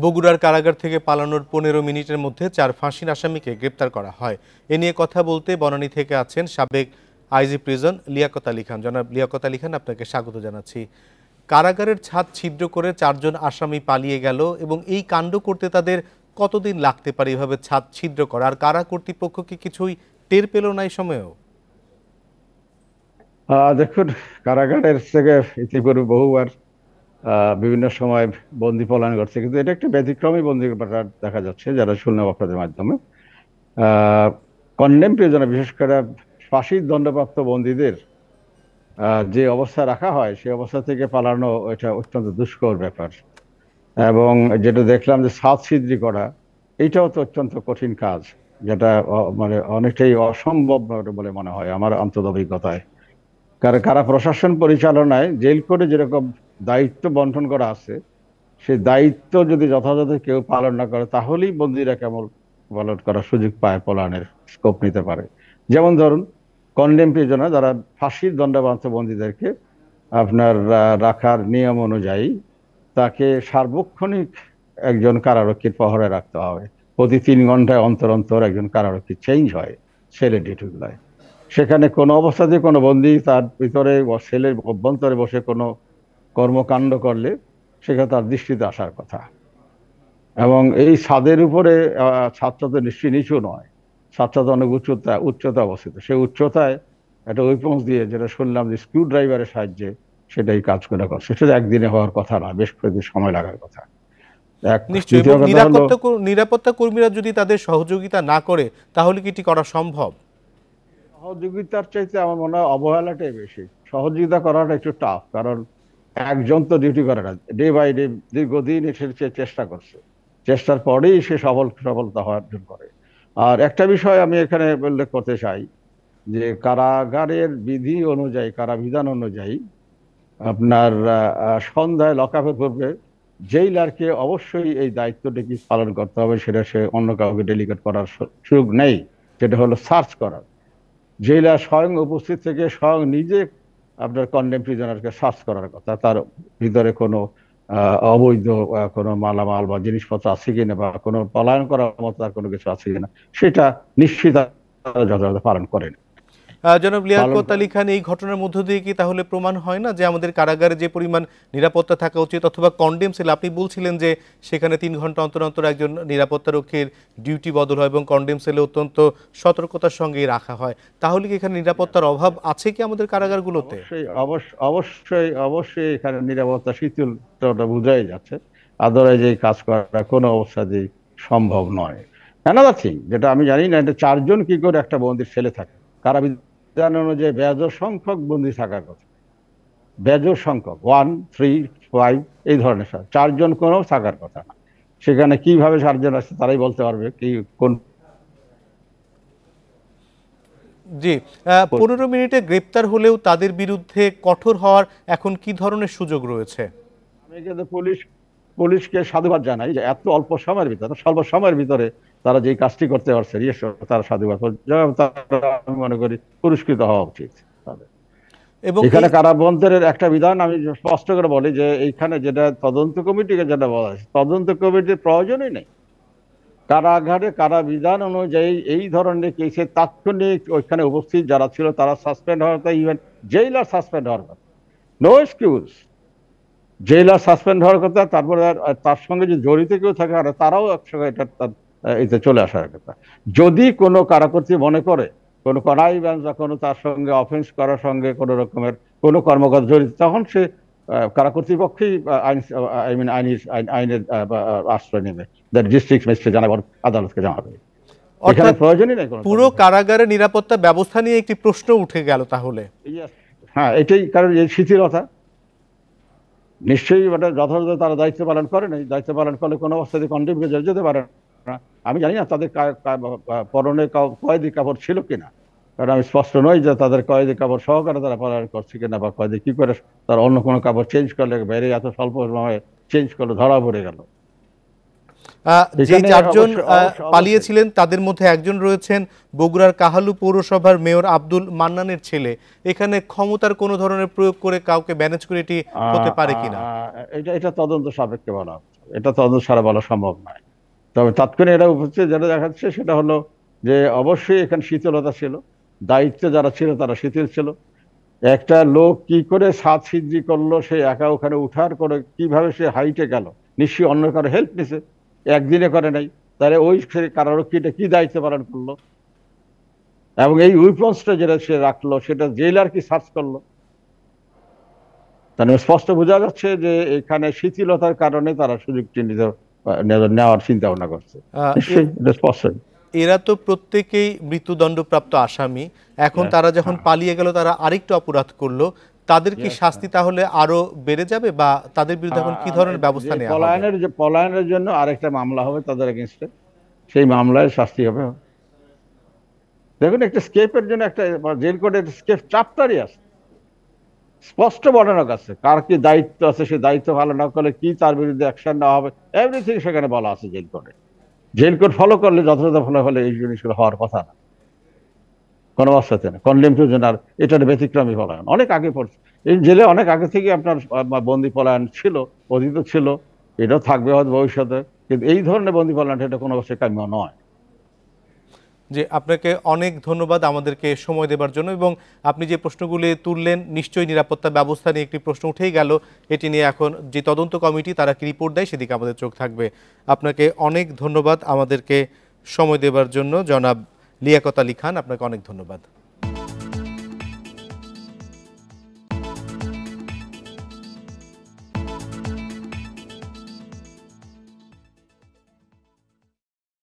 বগুড়ার কারাগার থেকে পালানোর 15 মিনিটের মধ্যে 4 ফাঁসির আসামিকে গ্রেপ্তার করা হয়। এ নিয়ে কথা বলতে বনানী থেকে আছেন সাবেক আইজি প্রিজন লিয়াকত আলী খান। জনাব লিয়াকত আলী খান, আপনাকে স্বাগত জানাচ্ছি। কারাগারের ছাদ ছিদ্র করে 4 জন আসামি পালিয়ে গেল এবং এই কাণ্ড করতে তাদের কতদিন লাগতে পারে এভাবে ছাদ ছিদ্র করা? আর কারা কর্তৃপক্ষ কি কিছুই টের পেল না এই সময়েও? দেখুন, কারাগারের থেকে ইতিপূর্বে বহুবার বিভিন্ন সময় বন্দি পলায়ন করছে, কিন্তু এটা একটা ব্যতিক্রমী বন্দি দেখা যাচ্ছে যারা শুনলাম আপনাদের মাধ্যমে। কন্ডেম প্রিজনে বিশেষ করে ফাঁসির দণ্ডপ্রাপ্ত বন্দীদের যে অবস্থা রাখা হয় সেই অবস্থা থেকে পালানো এটা অত্যন্ত দুষ্কর ব্যাপার। এবং যেটা দেখলাম যে ছাদ ছিদ্রি করা, এইটাও তো অত্যন্ত কঠিন কাজ, যেটা মানে অনেকটাই অসম্ভব বলে মনে হয় আমার অন্তত অভিজ্ঞতায়। কারণ কারা প্রশাসন পরিচালনায় জেল কোডে যেরকম দায়িত্ব বন্টন করা আছে, সেই দায়িত্ব যদি যথাযথ কেউ পালন না করে তাহলেই বন্দীরা কেমন পালন করার সুযোগ পায়, পলায়নের স্কোপ নিতে পারে। যেমন ধরুন, কন্ডেম প্রিজনে যারা ফাঁসির দণ্ডপ্রাপ্ত বন্দীদেরকে আপনার রাখার নিয়ম অনুযায়ী তাকে সার্বক্ষণিক একজন কারারক্ষীর পহরায় রাখতে হবে। প্রতি 3 ঘন্টায় অন্তর অন্তর একজন কারারক্ষী চেঞ্জ হয় সেলের ডিউটিগুলায়। সেখানে কোনো অবস্থাতে কোনো বন্দী তার ভিতরে সেলের অভ্যন্তরে বসে কোনো কর্মকাণ্ড করলে সেখানে তার দৃষ্টিতে আসার কথা। এবং এই ছাদের উপরে ছাদটা তো নিশ্চয়ই নিচু নয়, ছাদটা তো অনেক উচ্চতা অবস্থিত। সেই উচ্চতায় একটা ওয়েপন্স দিয়ে, যেটা শুনলাম যে স্ক্রু ড্রাইভারের সাহায্যে সেটাই কাজ করে করছে, সেটা একদিনে হওয়ার কথা না, বেশ কয়েকদিন সময় লাগার কথা। নিশ্চয়ই। এবং নিরাপত্তা কর্মীরা যদি তাদের সহযোগিতা না করে তাহলে কি এটি করা সম্ভব? সহযোগিতার চাইতে আমার মনে হয় অবহেলাটাই বেশি। সহযোগিতা করাটা একটু টাফ, কারণ একজন তো ডিউটি করে না, ডে বাই ডে দীর্ঘদিন সে চেষ্টা করছে, চেষ্টার পরেই সে সফলতা অর্জন করে। আর একটা বিষয় আমি এখানে উল্লেখ করতে চাই যে কারাগারের বিধি অনুযায়ী, কারাবিধান অনুযায়ী আপনার সন্ধ্যায় লকআপের পূর্বে জেইলারকে অবশ্যই এই দায়িত্বটি পালন করতে হবে, সেটা সে অন্য কাউকে ডেলিগেট করার সুযোগ নেই। যেটা হলো সার্চ করার। জেইলার স্বয়ং উপস্থিত থেকে স্বয়ং নিজে আপনার কন্ডেম প্রিজনারকে সার্চ করার কথা, তার ভিতরে কোনো অবৈধ কোনো মালামাল বা জিনিসপত্র আছে কিনা, বা কোনো পলায়ন করার মতো আর কোনো কিছু আছে কিনা, সেটা নিশ্চিত যথাযথ পালন করেন। জনাব লিয়াকত আলী খান, এই ঘটনার মধ্য দিয়ে কি তাহলে প্রমাণ হয় না যে আমাদের কারাগারে যে পরিমাণ নিরাপত্তা থাকা উচিত, অথবা কন্ডেম সেল, আপনি বলছিলেন যে সেখানে 3 ঘন্টা অন্তর অন্তর একজন নিরাপত্তারক্ষীর ডিউটি বদল হয় এবং কন্ডেম সেলে অত্যন্ত সতর্কতার সঙ্গেই রাখা হয়, তাহলে কি এখানে নিরাপত্তার অভাব আছে কি আমাদের কারাগারগুলোতে? অবশ্যই অবশ্যই এখানে নিরাপত্তা শিথিলতা বোঝাই যাচ্ছে। আদরাইজ এই কাজ করা কোনো অবস্থাতেই সম্ভব নয়। অ্যানাদার থিং, যেটা আমি জানি না, এটা 4 জন কি করে একটা বন্দির ছেলে থাকে। কারাবিধান অনুযায়ী বেজোড় সংখ্যক বন্দী থাকার কথা, বেজোড় সংখ্যক 1, 3, 5 এই ধরনের 4 জন কোনো থাকার কথা না। সেখানে কিভাবে 4 জন আসছে তারাই বলতে পারবে কি কোন। জি, 15 মিনিটে গ্রেপ্তার হলেও তাদের বিরুদ্ধে কঠোর হওয়ার এখন কি ধরনের সুযোগ রয়েছে? আমি কিন্তু পুলিশকে সাধুবাদ জানাই যে এত অল্প সময়ের ভিতরে, স্বল্প সময়ের ভিতরে তারা যে কাজটি করতে পারছে, তারা সাধুবাদ, আমি মনে করি পুরস্কৃত হওয়া উচিত তাদের। এবং এখানে কারাবন্দের একটা বিধান আমি স্পষ্ট করে বলি যে এইখানে যেটা তদন্ত কমিটিকে যেটা বলা হয়েছে, তদন্ত কমিটির প্রয়োজনই নেই। কারাগারে কারাবিধান অনুযায়ী এই ধরনের কেসে তাৎক্ষণিক ওইখানে উপস্থিত যারা ছিল তারা সাসপেন্ড হওয়ার কথা, ইভেন জেইলার সাসপেন্ড হওয়ার কথা, নো এক্সকিউজ। জেইলার সাসপেন্ড হওয়ার কথা, তারপরে তার সঙ্গে যে জড়িত কেউ থাকে আর তারাও একসঙ্গে এতে চলে আসার কথা। যদি কোনো কারাকর্তী মনে করে কোনো কনাইভ্যান্স বা কোনো তার সঙ্গে অফেন্স করার সঙ্গে কোনো রকমের কোনো কর্মকর্তা জড়িত, তখন সে কারা কর্তৃপক্ষই আইনের আশ্রয় নেবে, ডিস্ট্রিক্ট ম্যাজিস্ট্রেট জানাবে, আদালতকে জানাবে। এখানে প্রয়োজনই নেই কোনো। পুরো কারাগারে নিরাপত্তা ব্যবস্থা নিয়ে একটি প্রশ্ন উঠে গেল তাহলে। হ্যাঁ, এটাই কারণ, এই শিথিলতা নিশ্চয়ই যথাযথ তারা দায়িত্ব পালন করে নাই। দায়িত্ব পালন করলে কোনো অবস্থাতে কন্ডেম যেতে পারে না। আমি জানি না তাদের পরনে কয়েদি কাপড় ছিল কিনা, কারণ আমি স্পষ্ট নই যে তাদের কয়েদি কাপড় সহকারে তারা পালন করছে কিনা, বা কয়েদি কি করে তার অন্য কোনো কাপড় চেঞ্জ করলে বাইরে এত স্বল্প সময়ে চেঞ্জ করলে ধরা পড়ে গেল। যে 4 জন পালিয়েছিলেন তাদের মধ্যে একজন রয়েছেন বগুড়ার কাহালু পৌরসভার মেয়র আব্দুল মান্নানের ছেলে। এখানে ক্ষমতার কোনো ধরনের প্রয়োগ করে কাউকে ম্যানেজ করে এটি হতে পারে কিনা, এটা তদন্ত সাপেক্ষে বলা এটা তদন্ত ছাড়া বলা সম্ভব নয়। তবে তাৎক্ষণিক এটা উপস্থিত যেটা দেখা যাচ্ছে সেটা হলো যে অবশ্যই এখানে শিথিলতা ছিল, দায়িত্বে যারা ছিল তারা শিথিল ছিল। একটা লোক কি করে ছাদ সিদ্ধি করলো, সে একা ওখানে উঠার করে কিভাবে সে হাইটে গেল, নিশ্চয়ই অন্য কারো হেল্প নিছে, একদিনে করে নাই। তাহলে ওই সে কারারক্ষীটা কি দায়িত্ব পালন করলো, এবং এই উইপন্সটা যেটা সে রাখলো সেটা জেলার কি সার্চ করলো, তাহলে স্পষ্ট বোঝা যাচ্ছে যে এখানে শিথিলতার কারণে তারা সুযোগটি নেওয়ার চিন্তা ভাবনা করছে। নিশ্চয়ই এটা স্পষ্ট। এরা তো প্রত্যেকেই মৃত্যুদণ্ডপ্রাপ্ত আসামি, এখন তারা যখন পালিয়ে গেল, তারা আরেকটু অপরাধ করলো, তাদের কি শাস্তি তাহলে আরো বেড়ে যাবে, বা তাদের বিরুদ্ধে এখন কি ধরনের ব্যবস্থা নেওয়া হবে? পলায়নের জন্য আরেকটা মামলা হবে তাদের এগেনস্টে, সেই মামলায় শাস্তি হবে। দেখুন, একটা স্কেপের জন্য একটা জেল কোডের স্কেপ চ্যাপ্টারই আছে, স্পষ্ট বর্ণনা আছে কার কি দায়িত্ব আছে, সে দায়িত্ব পালন না করলে কি তার বিরুদ্ধে অ্যাকশন নেওয়া হবে, এভরিথিং সেখানে বলা আছে জেল কোডে। জেল কোড ফলো করলে, যথাযথ ফলো হলে এই জিনিসগুলো হওয়ার কথা না, কোনো অবস্থাতে না। কনডেম টু জেনার এটার ব্যতিক্রমী পলায়ন অনেক আগে পড়ছে, এই জেলে অনেক আগে থেকে আপনার বন্দি পলায়ন ছিল, অতীত ছিল, এটাও থাকবে হয়তো ভবিষ্যতে, কিন্তু এই ধরনের বন্দি পলায়ন এটা কোনো অবশ্যই কাম্য নয়। যে আপনাকে অনেক ধন্যবাদ আমাদেরকে সময় দেবার জন্য, এবং আপনি যে প্রশ্নগুলি তুললেন, নিশ্চয়ই নিরাপত্তা ব্যবস্থা নিয়ে একটি প্রশ্ন উঠেই গেল, এটি নিয়ে এখন যে তদন্ত কমিটি তারা কি রিপোর্ট দেয় সেদিকে আমাদের চোখ থাকবে। আপনাকে অনেক ধন্যবাদ আমাদেরকে সময় দেবার জন্য, জনাব লিয়াকত আলী খান, আপনাকে অনেক ধন্যবাদ।